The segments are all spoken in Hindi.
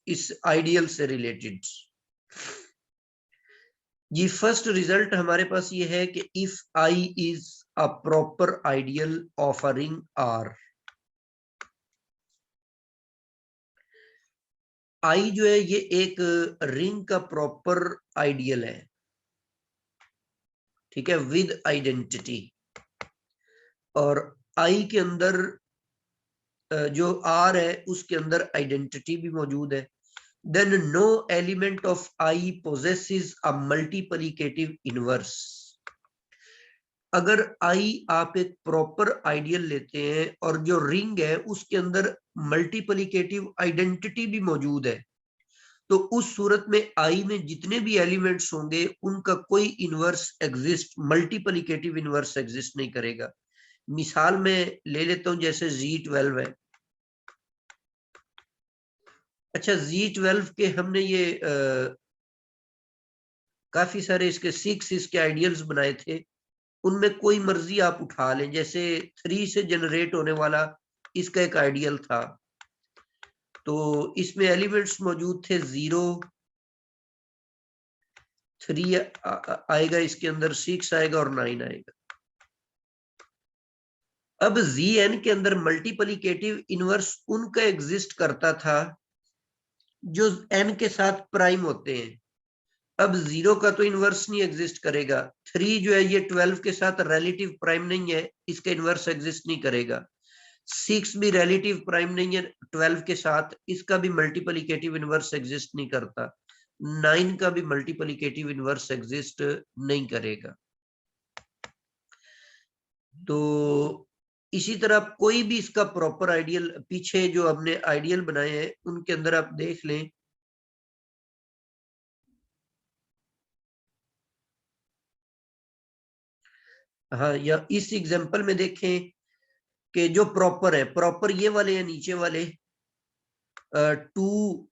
इस आइडियल से रिलेटेड। जी फर्स्ट रिजल्ट हमारे पास ये है कि if I is a proper ideal of a ring R, I जो है ये एक रिंग का प्रॉपर आइडियल है, ठीक है, विद आइडेंटिटी, और आई के अंदर जो आर है उसके अंदर आइडेंटिटी भी मौजूद है, then no element of I possesses a multiplicative inverse. अगर आई आप एक प्रॉपर आइडियल लेते हैं और जो रिंग है उसके अंदर मल्टीप्लिकेटिव आइडेंटिटी भी मौजूद है, तो उस सूरत में आई में जितने भी एलिमेंट्स होंगे उनका कोई inverse exist, multiplicative inverse exist नहीं करेगा। मिसाल में ले लेता हूं, जैसे Z12 है। अच्छा, Z12 के हमने ये काफी सारे इसके 6 इसके आइडियल्स बनाए थे, उनमें कोई मर्जी आप उठा लें। जैसे 3 से जनरेट होने वाला इसका एक आइडियल था, तो इसमें एलिमेंट्स मौजूद थे 0, 3 आएगा, इसके अंदर 6 आएगा और 9 आएगा। अब Zn के अंदर मल्टीप्लिकेटिव इनवर्स उनका एग्जिस्ट करता था जो n के साथ प्राइम होते हैं। अब 0 का तो इनवर्स नहीं एग्जिस्ट करेगा, 3 जो है ये 12 के साथ रिलेटिव प्राइम नहीं है, इसका इनवर्स एग्जिस्ट नहीं करेगा, 6 भी रिलेटिव प्राइम नहीं है 12 के साथ, इसका भी मल्टीप्लिकेटिव इनवर्स एग्जिस्ट नहीं करता, 9 का भी मल्टीप्लिकेटिव इनवर्स एग्जिस्ट नहीं करेगा। तो इसी तरह कोई भी इसका प्रॉपर आइडियल, पीछे जो हमने आइडियल बनाए हैं उनके अंदर आप देख लें, हाँ, या इस एग्जांपल में देखें कि जो प्रॉपर है, प्रॉपर ये वाले हैं नीचे वाले 2,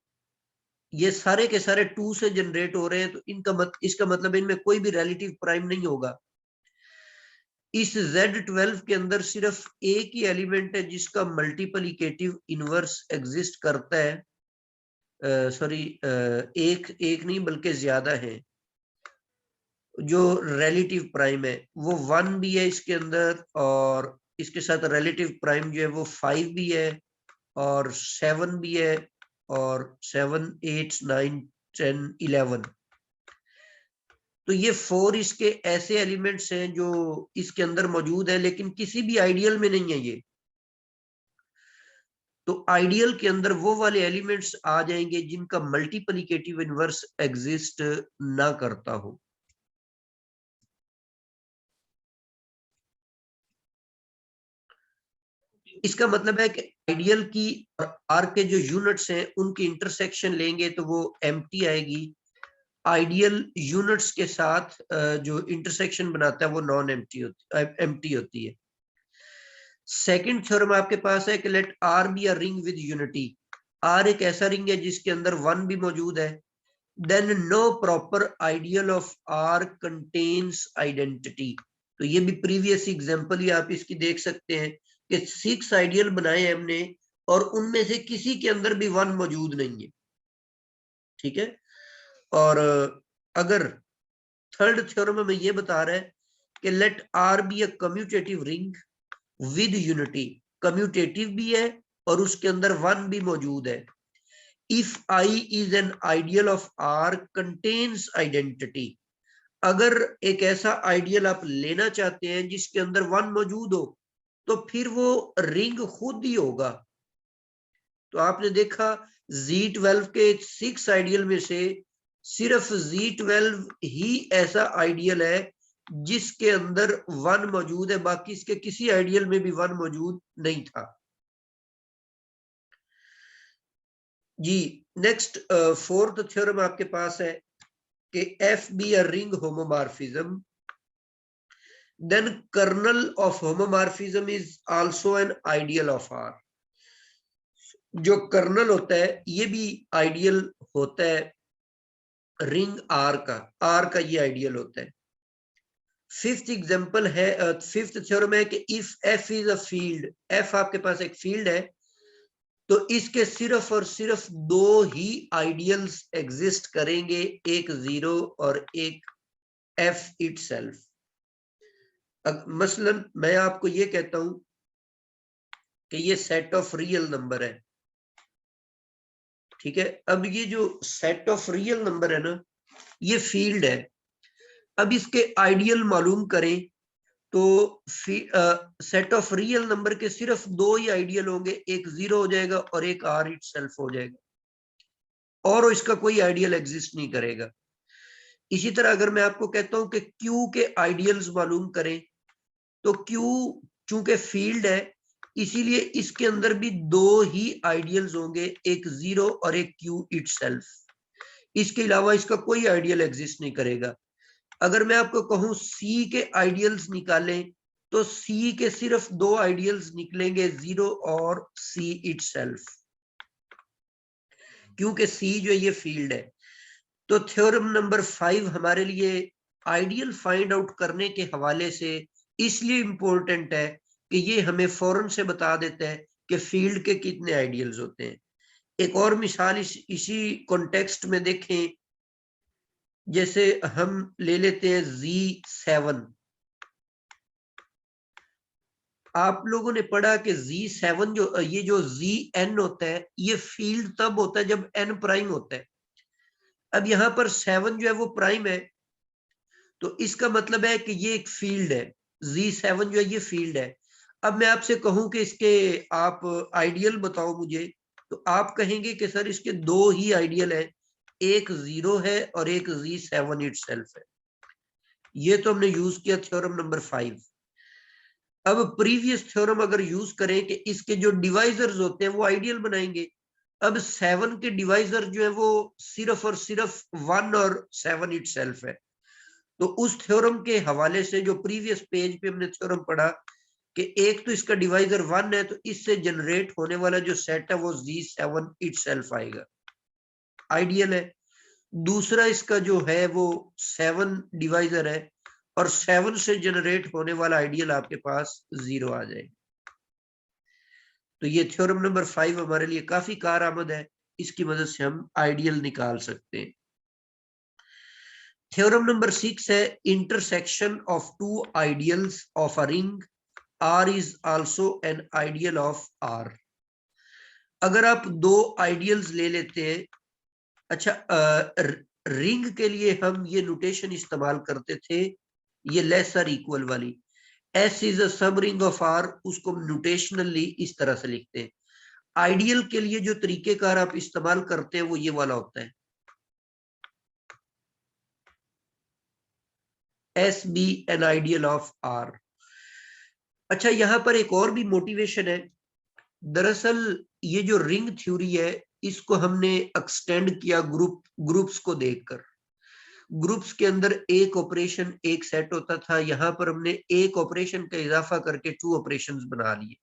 ये सारे के सारे 2 से जनरेट हो रहे हैं, तो इसका मतलब इनमें कोई भी रिलेटिव प्राइम नहीं होगा। इस Z12 के अंदर सिर्फ एक ही एलिमेंट है जिसका मल्टीप्लिकेटिव इनवर्स एग्जिस्ट करता है, सॉरी, एक नहीं बल्कि ज्यादा है। जो रिलेटिव प्राइम है वो 1 भी है इसके अंदर, और इसके साथ रिलेटिव प्राइम जो है वो 5 भी है, और 7 भी है, और 7, 8, 9, 10, 11। तो ये 4 इसके ऐसे एलिमेंट्स हैं जो इसके अंदर मौजूद है, लेकिन किसी भी आइडियल में नहीं है ये। तो आइडियल के अंदर वो वाले एलिमेंट्स आ जाएंगे जिनका मल्टीप्लिकेटिव इनवर्स एग्जिस्ट ना करता हो। इसका मतलब है कि आइडियल की और आर के जो यूनिट्स हैं उनकी इंटरसेक्शन लेंगे तो वो एम्प्टी आएगी। आइडियल यूनिट्स के साथ जो इंटरसेक्शन बनाता है वो नॉन एम्प्टी होती है। सेकंड थ्योरम आपके पास है कि let R be a ring with unity. R एक ऐसा रिंग है जिसके अंदर 1 भी मौजूद है, then no proper ideal of R contains identity. तो ये भी प्रीवियस एग्जांपल ही आप इसकी देख सकते हैं कि 6 आइडियल बनाए हमने और उनमें से किसी के अंदर भी 1 मौजूद नहीं है, ठीक है। और अगर थर्ड थ्योरम में ये बता रहा है कि let R be a commutative ring with unity, commutative भी है और उसके अंदर 1 भी मौजूद है। If I is an ideal of R contains identity, अगर एक ऐसा आइडियल आप लेना चाहते हैं जिसके अंदर 1 मौजूद हो तो फिर वो रिंग खुद ही होगा। तो आपने देखा Z12 के 6 आइडियल में से सिर्फ Z12 ही ऐसा आइडियल है जिसके अंदर 1 मौजूद है, बाकी इसके किसी आइडियल में भी 1 मौजूद नहीं था। जी नेक्स्ट फोर्थ थ्योरम आपके पास है कि f be a ring homomorphism, then kernel of homomorphism is also an ideal of R. जो कर्नल होता है ये भी आइडियल होता है रिंग आर का ये आइडियल होता है। फिफ्थ एग्जांपल है, फिफ्थ थ्योरम है कि if F is a field, F आपके पास एक फील्ड है तो इसके सिर्फ और सिर्फ दो ही आइडियल्स एग्जिस्ट करेंगे, एक जीरो और एक एफ इटसेल्फ। मसलन मैं आपको ये कहता हूं कि ये सेट ऑफ रियल नंबर है, ठीक है। अब ये जो सेट ऑफ रियल नंबर है ना, ये फील्ड है। अब इसके आइडियल मालूम करें तो सेट ऑफ रियल नंबर के सिर्फ दो ही आइडियल होंगे, एक जीरो हो जाएगा और एक आर इटसेल्फ हो जाएगा, और इसका कोई आइडियल एग्जिस्ट नहीं करेगा। इसी तरह अगर मैं आपको कहता हूं कि क्यू के आइडियल्स मालूम करें, तो क्यू चूंकि फील्ड है इसीलिए इसके अंदर भी दो ही आइडियल्स होंगे, एक जीरो और एक क्यू इटसेल्फ। इसके अलावा इसका कोई आइडियल एग्जिस्ट नहीं करेगा। अगर मैं आपको कहूं सी के आइडियल्स निकालें, तो सी के सिर्फ दो आइडियल्स निकलेंगे, जीरो और सी इटसेल्फ, क्योंकि सी जो है ये फील्ड है। तो थ्योरम नंबर 5 हमारे लिए आइडियल फाइंड आउट करने के हवाले से इसलिए इंपॉर्टेंट है कि ये हमें फौरन से बता देता है कि फील्ड के कितने आइडियल्स होते हैं। एक और मिसाल इसी कॉन्टेक्स्ट में देखें, जैसे हम ले लेते हैं Z7। आप लोगों ने पढ़ा कि Z7 जो ये जो Zn होता है, ये फील्ड तब होता है जब n प्राइम होता है। अब यहां पर 7 जो है वो प्राइम है, तो इसका मतलब है कि ये एक फील्ड है। Z7 जो है ये फील्ड है। अब मैं आपसे कहूं कि इसके आप आइडियल बताओ मुझे, तो आप कहेंगे कि सर इसके दो ही आइडियल है, एक जीरो है और एक Z7 इटसेल्फ है। ये तो हमने यूज किया थ्योरम नंबर 5। अब प्रीवियस थ्योरम अगर यूज करें कि इसके जो डिवाइजर्स होते हैं वो आइडियल बनाएंगे। अब 7 के डिवाइजर जो है वो सिर्फ और सिर्फ 1 और 7 इटसेल्फ है। तो उस थ्योरम के हवाले से जो प्रीवियस पेज पे हमने थ्योरम पढ़ा कि एक तो इसका डिवाइजर 1 है, तो इससे जनरेट होने वाला जो सेट है वो Z7 इटसेल्फ आएगा, आइडियल है। दूसरा इसका जो है वो 7 डिवाइजर है और 7 से जनरेट होने वाला आइडियल आपके पास जीरो आ जाएगा। तो ये थ्योरम नंबर 5 हमारे लिए काफी कारआमद है, इसकी मदद से हम आइडियल निकाल सकते हैं। थ्योरम नंबर 6 है intersection of two ideals of a ring R is also an ideal of R। अगर आप दो आइडियल्स ले लेते हैं, अच्छा रिंग के लिए हम ये नोटेशन इस्तेमाल करते थे, ये लेस और इक्वल वाली, S इज अ सब रिंग ऑफ R, उसको नोटेशनली इस तरह से लिखते हैं। आइडियल के लिए जो तरीकेकार आप इस्तेमाल करते हैं वो ये वाला होता है, S be an ideal of R। अच्छा यहां पर एक और भी मोटिवेशन है। दरअसल ये जो रिंग थ्योरी है इसको हमने एक्सटेंड किया ग्रुप्स को देखकर। ग्रुप्स के अंदर एक ऑपरेशन एक सेट होता था, यहां पर हमने एक ऑपरेशन का इजाफा करके टू ऑपरेशंस बना लिए।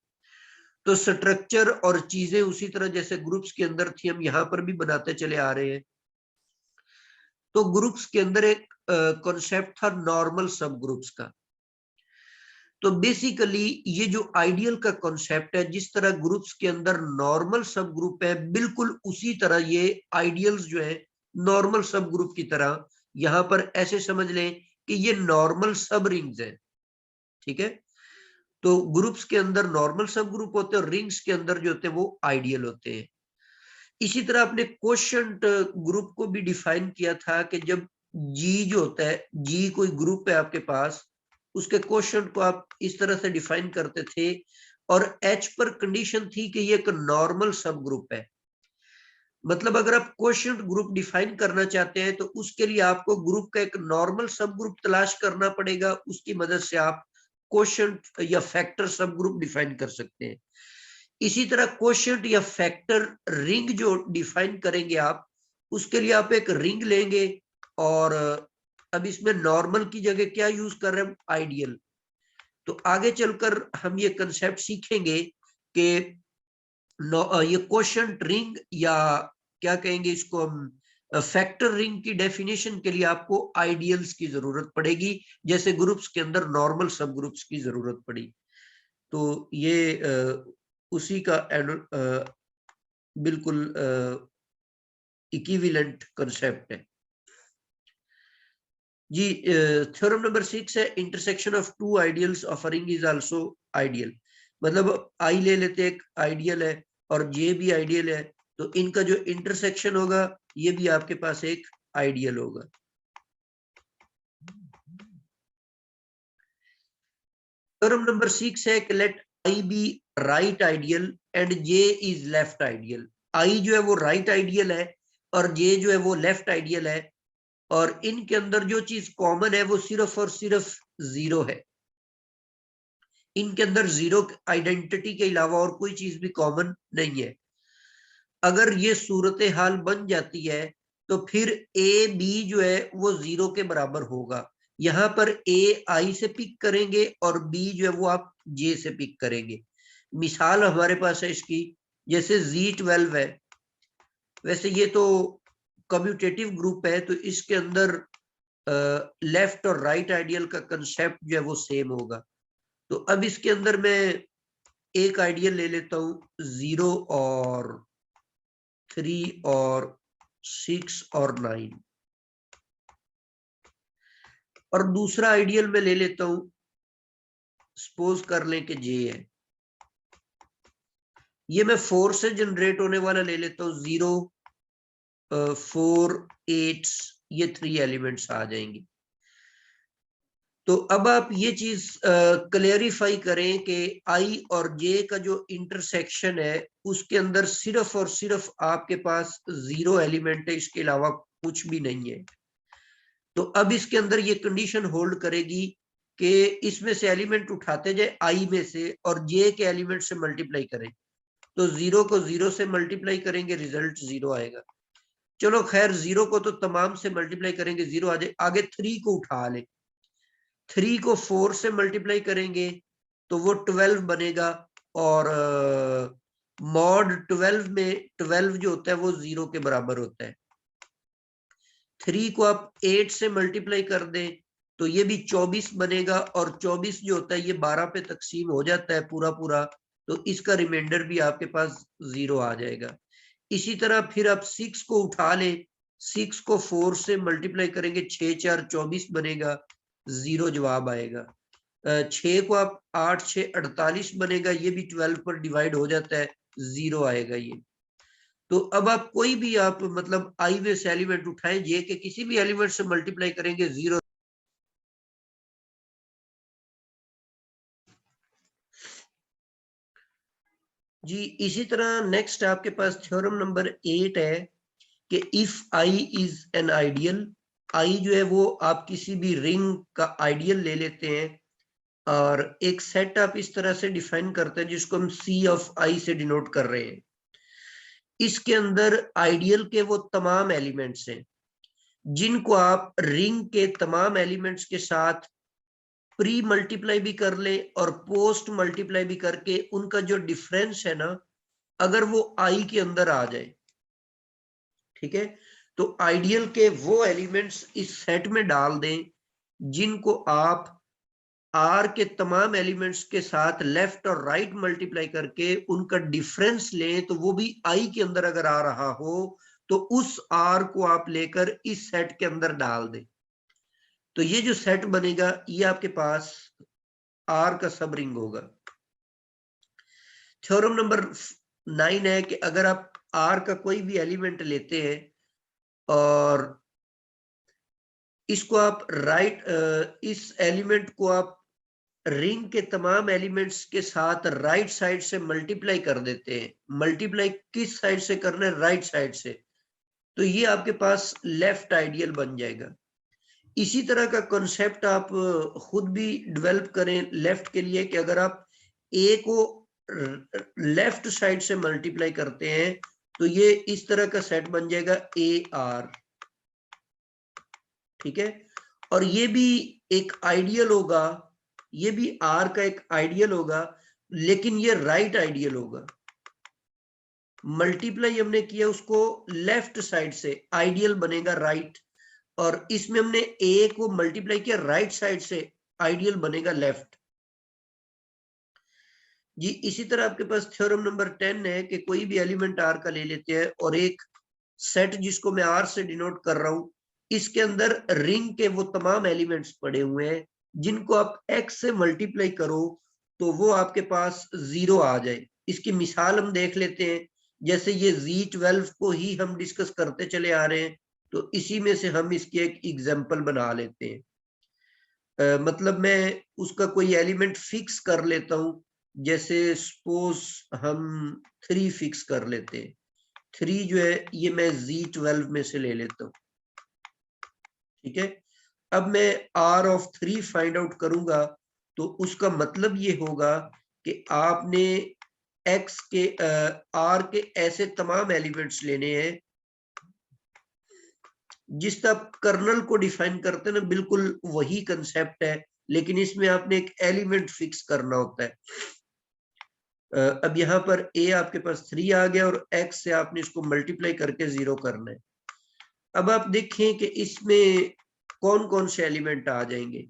तो स्ट्रक्चर और चीजें उसी तरह जैसे ग्रुप्स के अंदर थी हम यहां पर भी बनाते चले आ रहे हैं। तो ग्रुप्स के अंदर एक कॉन्सेप्ट था नॉर्मल सब ग्रुप्स का। तो बेसिकली ये जो आइडियल का कॉन्सेप्ट है, जिस तरह ग्रुप्स के अंदर नॉर्मल सब ग्रुप है, बिल्कुल उसी तरह ये आइडियल्स जो है नॉर्मल सब ग्रुप की तरह, यहां पर ऐसे समझ लें कि ये नॉर्मल सब रिंग्स है, ठीक है। तो ग्रुप्स के अंदर नॉर्मल सब ग्रुप होते हैं और रिंग्स के अंदर जो होते हैं वो आइडियल होते हैं। इसी तरह आपने क्वोशंट ग्रुप को भी डिफाइन किया था कि जब जी जो होता है, जी कोई ग्रुप है आपके पास, उसके क्वोशंट को आप इस तरह से डिफाइन करते थे और एच पर कंडीशन थी कि ये एक नॉर्मल सब ग्रुप है। मतलब अगर आप क्वोशंट ग्रुप डिफाइन करना चाहते हैं तो उसके लिए आपको ग्रुप का एक नॉर्मल सब ग्रुप तलाश करना पड़ेगा, उसकी मदद से आप क्वोशंट या फैक्टर सब ग्रुप डिफाइन कर सकते हैं। इसी तरह क्वोशंट या फैक्टर रिंग जो डिफाइन करेंगे आप, उसके लिए आप एक रिंग लेंगे और अब इसमें नॉर्मल की जगह क्या यूज कर रहे हैं, आइडियल। तो आगे चलकर हम ये कंसेप्ट सीखेंगे कि ये क्वोशंट रिंग या क्या कहेंगे इसको हम, फैक्टर रिंग की डेफिनेशन के लिए आपको आइडियल्स की जरूरत पड़ेगी, जैसे ग्रुप्स के अंदर नॉर्मल सब ग्रुप्स की जरूरत पड़ी। तो ये उसी का बिल्कुल इक्विवेलेंट कंसेप्ट है जी। थ्योरम नंबर 6 है intersection of two ideals of a ring is also ideal. मतलब आई ले लेते एक आइडियल है और जे भी आइडियल है, तो इनका जो इंटरसेक्शन होगा ये भी आपके पास एक आइडियल होगा। थ्योरम नंबर 6 है कि let I be right ideal and J is left ideal. I जो है वो राइट आइडियल है और जे जो है वो लेफ्ट आइडियल है, और इनके अंदर जो चीज कॉमन है वो सिर्फ और सिर्फ जीरो है। इनके अंदर जीरो आइडेंटिटी के अलावा और कोई चीज भी कॉमन नहीं है। अगर ये सूरत हाल बन जाती है तो फिर ए बी जो है वो जीरो के बराबर होगा। यहां पर ए आई से पिक करेंगे और बी जो है वो आप जे से पिक करेंगे। मिसाल हमारे पास है इसकी, जैसे Z12 है, वैसे ये तो कम्यूटेटिव ग्रुप है तो इसके अंदर लेफ्ट और राइट आइडियल का कंसेप्ट जो है वो सेम होगा। तो अब इसके अंदर मैं एक आइडियल ले लेता हूं 0 और 3 और 6 और 9, और दूसरा आइडियल में ले लेता हूं, सपोज कर लें कि जे है, ये मैं 4 से जनरेट होने वाला ले लेता हूं 0 4 8, ये 3 एलिमेंट्स आ जाएंगे। तो अब आप ये चीज क्लेरिफाई करें कि आई और जे का जो इंटरसेक्शन है उसके अंदर सिर्फ और सिर्फ आपके पास जीरो एलिमेंट है, इसके अलावा कुछ भी नहीं है। तो अब इसके अंदर ये कंडीशन होल्ड करेगी कि इसमें से एलिमेंट उठाते जाए आई में से और जे के एलिमेंट से मल्टीप्लाई करें। तो जीरो को जीरो से मल्टीप्लाई करेंगे, रिजल्ट जीरो आएगा। चलो खैर, जीरो को तो तमाम से मल्टीप्लाई करेंगे, जीरो आ जाए। आगे 3 को उठा ले, 3 को 4 से मल्टीप्लाई करेंगे तो वो 12 बनेगा, और मॉड 12 में 12 जो होता है वो जीरो के बराबर होता है। 3 को आप 8 से मल्टीप्लाई कर दें तो ये भी 24 बनेगा, और 24 जो होता है ये 12 पे तकसीम हो जाता है पूरा पूरा, तो इसका रिमाइंडर भी आपके पास जीरो आ जाएगा। इसी तरह फिर आप 6 को उठा ले, 6 को 4 से मल्टीप्लाई करेंगे, 6 4 24 बनेगा, जीरो जवाब आएगा। 6 को आप 8 6 48 बनेगा, ये भी 12 पर डिवाइड हो जाता है, जीरो आएगा ये। तो अब आप कोई भी आप मतलब आई वे से एलिमेंट उठाएं, जे के किसी भी एलिमेंट से मल्टीप्लाई करेंगे, जीरो। जी इसी तरह नेक्स्ट आपके पास थ्योरम नंबर 8 है कि if I is an ideal. I जो है वो आप किसी भी रिंग का आइडियल ले लेते हैं और एक सेट आप इस तरह से डिफाइन करते हैं जिसको हम सी ऑफ आई से डिनोट कर रहे हैं। इसके अंदर आइडियल के वो तमाम एलिमेंट्स हैं जिनको आप रिंग के तमाम एलिमेंट्स के साथ प्री मल्टीप्लाई भी कर ले और पोस्ट मल्टीप्लाई भी करके उनका जो डिफरेंस है ना, अगर वो आई के अंदर आ जाए, ठीक है, तो आइडियल के वो एलिमेंट्स इस सेट में डाल दें जिनको आप आर के तमाम एलिमेंट्स के साथ लेफ्ट और राइट मल्टीप्लाई करके उनका डिफरेंस लें, तो वो भी आई के अंदर अगर आ रहा हो तो उस आर को आप लेकर इस सेट के अंदर डाल दें। तो ये जो सेट बनेगा ये आपके पास आर का सब रिंग होगा। थ्योरम नंबर 9 है कि अगर आप आर का कोई भी एलिमेंट लेते हैं और इसको आप इस एलिमेंट को आप रिंग के तमाम एलिमेंट्स के साथ राइट साइड से मल्टीप्लाई कर देते हैं। मल्टीप्लाई किस साइड से करना है? राइट साइड से। तो ये आपके पास लेफ्ट आइडियल बन जाएगा। इसी तरह का कॉन्सेप्ट आप खुद भी डेवलप करें लेफ्ट के लिए कि अगर आप ए को लेफ्ट साइड से मल्टीप्लाई करते हैं तो ये इस तरह का सेट बन जाएगा ए आर, ठीक है। और ये भी एक आइडियल होगा, ये भी आर का एक आइडियल होगा, लेकिन ये राइट आइडियल होगा। मल्टीप्लाई हमने किया उसको लेफ्ट साइड से, आइडियल बनेगा राइट, और इसमें हमने ए को मल्टीप्लाई किया राइट साइड से, आइडियल बनेगा लेफ्ट। जी इसी तरह आपके पास थ्योरम नंबर 10 है कि कोई भी एलिमेंट आर का ले लेते हैं और एक सेट जिसको मैं आर से डिनोट कर रहा हूं, इसके अंदर रिंग के वो तमाम एलिमेंट्स पड़े हुए हैं जिनको आप एक्स से मल्टीप्लाई करो तो वो आपके पास 0 आ जाए। इसकी मिसाल हम देख लेते हैं, जैसे ये Z12 को ही हम डिस्कस करते चले आ रहे हैं, तो इसी में से हम इसकी एक एग्जांपल बना लेते हैं। मतलब मैं उसका कोई एलिमेंट फिक्स कर लेता हूं, जैसे सपोज हम 3 फिक्स कर लेते हैं। 3 जो है ये मैं Z12 में से ले लेता हूं, ठीक है। अब मैं R ऑफ 3 फाइंड आउट करूंगा, तो उसका मतलब ये होगा कि आपने X के R के ऐसे तमाम एलिमेंट्स लेने हैं जिस तरह कर्नल को डिफाइन करते हैं ना, बिल्कुल वही कंसेप्ट है, लेकिन इसमें आपने एक एलिमेंट फिक्स करना होता है। अब यहाँ पर a आपके पास 3 आ गया और x से आपने इसको मल्टीप्लाई करके 0 करना है। अब आप देखें कि इसमें कौन कौन से एलिमेंट आ जाएंगे।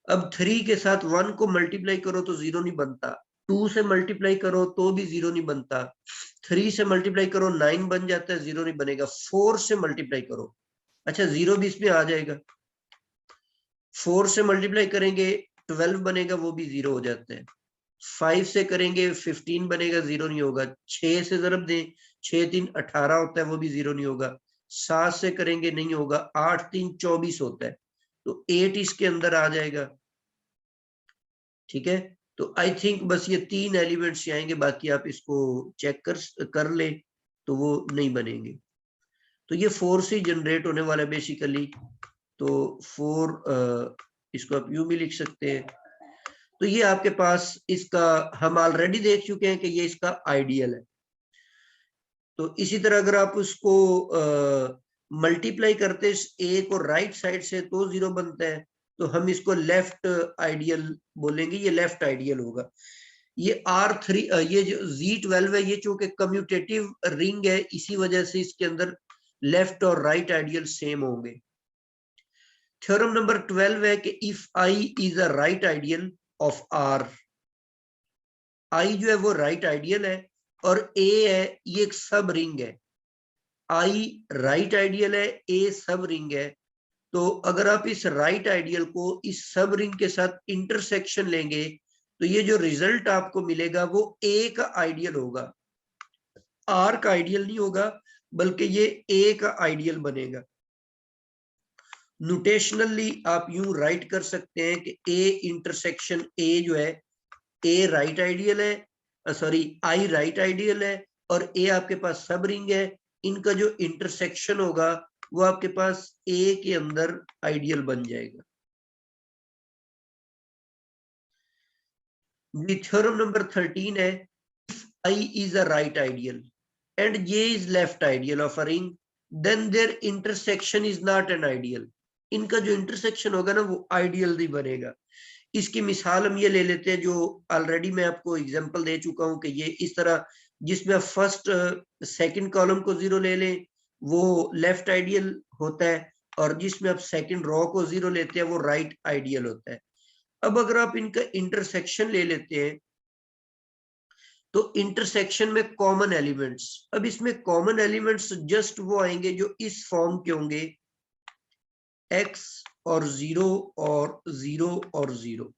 अब 3 के साथ 1 को मल्टीप्लाई करो तो 0 नहीं बनता, 2 से मल्टीप्लाई करो तो भी 0 नहीं बनता, 3 से मल्टीप्लाई करो 9 बन जाता है, 0 नहीं बनेगा। 4 से मल्टीप्लाई करो, अच्छा 0 भी इसमें आ जाएगा। 4 से मल्टीप्लाई करेंगे 12 बनेगा, वो भी 0 हो जाता है। 5 से करेंगे 15 बनेगा, 0 नहीं होगा। 6 से जरब दें, 6 3 18 होता है, वो भी 0 नहीं होगा। 7 से करेंगे नहीं होगा, 8 3 24 होता है, तो 8 इसके अंदर आ जाएगा, ठीक है। तो आई थिंक बस ये 3 एलिमेंट्स आएंगे, बाकी आप इसको चेक कर ले तो वो नहीं बनेंगे। तो ये 4 से जनरेट होने वाला है बेसिकली, तो 4 इसको आप यूं भी लिख सकते हैं। तो ये आपके पास इसका हम ऑलरेडी देख चुके हैं कि ये इसका आइडियल है। तो इसी तरह अगर आप उसको मल्टीप्लाई करते ए को राइट साइड से तो 0 बनता है, तो हम इसको लेफ्ट आइडियल बोलेंगे, ये लेफ्ट आइडियल होगा। ये R3 ये जो Z12 है, ये चूंकि कम्यूटेटिव रिंग है, इसी वजह से इसके अंदर लेफ्ट और राइट आइडियल सेम होंगे। थ्योरम नंबर 12 है कि if I is a right ideal of R, I जो है वो राइट आइडियल है और A है ये एक सब रिंग है। I राइट आइडियल है, A सब रिंग है। तो अगर आप इस राइट आइडियल को इस सब रिंग के साथ इंटरसेक्शन लेंगे तो ये जो रिजल्ट आपको मिलेगा वो A का आइडियल होगा, R का आइडियल नहीं होगा, बल्कि ये A का आइडियल बनेगा। नोटेशनली आप यूं राइट कर सकते हैं कि A इंटरसेक्शन A जो है, A राइट आइडियल है, सॉरी I राइट आइडियल है और A आपके पास सब रिंग है। इनका जो इंटरसेक्शन होगा वो आपके पास A के अंदर आइडियल बन जाएगा। थ्योरम नंबर 13 है, I is a right ideal and J is left ideal of a ring, then their intersection is not an ideal. इनका जो इंटरसेक्शन होगा ना वो आइडियल नहीं बनेगा। इसकी मिसाल हम ये ले लेते हैं जो ऑलरेडी मैं आपको एग्जांपल दे चुका हूं कि ये इस तरह, जिसमें फर्स्ट सेकंड कॉलम को 0 ले लें वो लेफ्ट आइडियल होता है, और जिसमें आप सेकंड रो को 0 लेते हैं वो राइट आइडियल होता है। अब अगर आप इनका इंटरसेक्शन ले लेते हैं तो इंटरसेक्शन में कॉमन एलिमेंट्स, अब इसमें कॉमन एलिमेंट्स जस्ट वो आएंगे जो इस फॉर्म के होंगे, x और 0 और 0 और 0।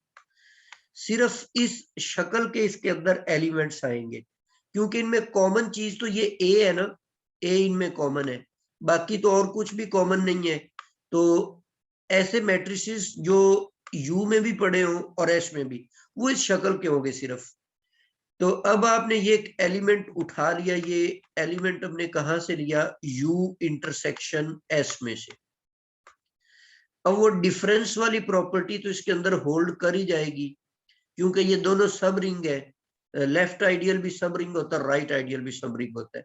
सिर्फ इस शक्ल के इसके अंदर एलिमेंट्स आएंगे, क्योंकि इनमें कॉमन चीज तो ये a है ना, a इनमें कॉमन है, बाकी तो और कुछ भी कॉमन नहीं है। तो ऐसे मैट्रिसेस जो u में भी पड़े हो और s में भी, वो इस शक्ल के होंगे सिर्फ। तो अब आपने ये एलिमेंट उठा लिया, ये एलिमेंट हमने कहां से लिया, U इंटरसेक्शन S में से। अब वो डिफरेंस वाली प्रॉपर्टी तो इसके अंदर होल्ड कर ही जाएगी, क्योंकि ये दोनों सब रिंग है, लेफ्ट आइडियल भी सब रिंग होता है, राइट आइडियल भी सब रिंग होता है।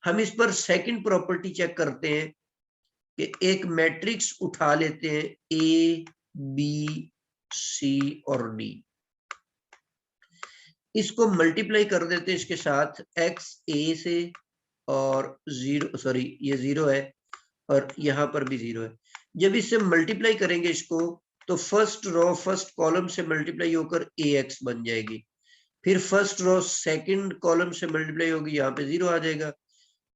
हम इस पर सेकंड प्रॉपर्टी चेक करते हैं कि एक मैट्रिक्स उठा लेते हैं A B C और D, इसको मल्टीप्लाई कर देते हैं इसके साथ x a से, और 0 सॉरी ये 0 है और यहाँ पर भी 0 है। जब इससे मल्टीप्लाई करेंगे इसको तो फर्स्ट रो फर्स्ट कॉलम से मल्टीप्लाई होकर ax बन जाएगी। फिर फर्स्ट रो सेकंड कॉलम से मल्टीप्लाई होगी, यहाँ पे 0 आ जाएगा।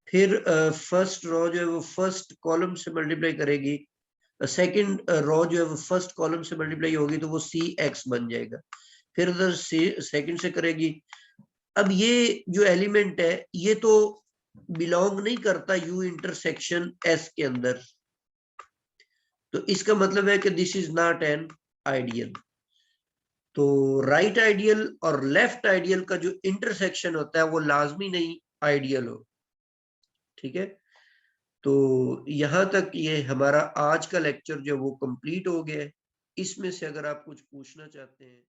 फिर फर्स्ट रो जो है वो फर्स्ट कॉलम से मल्टीप्लाई करेगी, सेकंड रो जो है वो फर्स्ट कॉलम से मल्टीप्लाई होगी तो वो CX बन जाएगा। फिर उधर सेकंड से करेगी। अब ये जो एलिमेंट है ये तो बिलोंग नहीं करता U इंटरसेक्शन S के अंदर, तो इसका मतलब है कि this is not an ideal. तो राइट आइडियल और लेफ्ट आइडियल का जो इंटरसेक्शन होता है वो लाजमी नहीं आइडियल हो। ठीक है, तो यहां तक ये हमारा आज का लेक्चर जो वो कंप्लीट हो गया है। इसमें से अगर आप कुछ पूछना चाहते हैं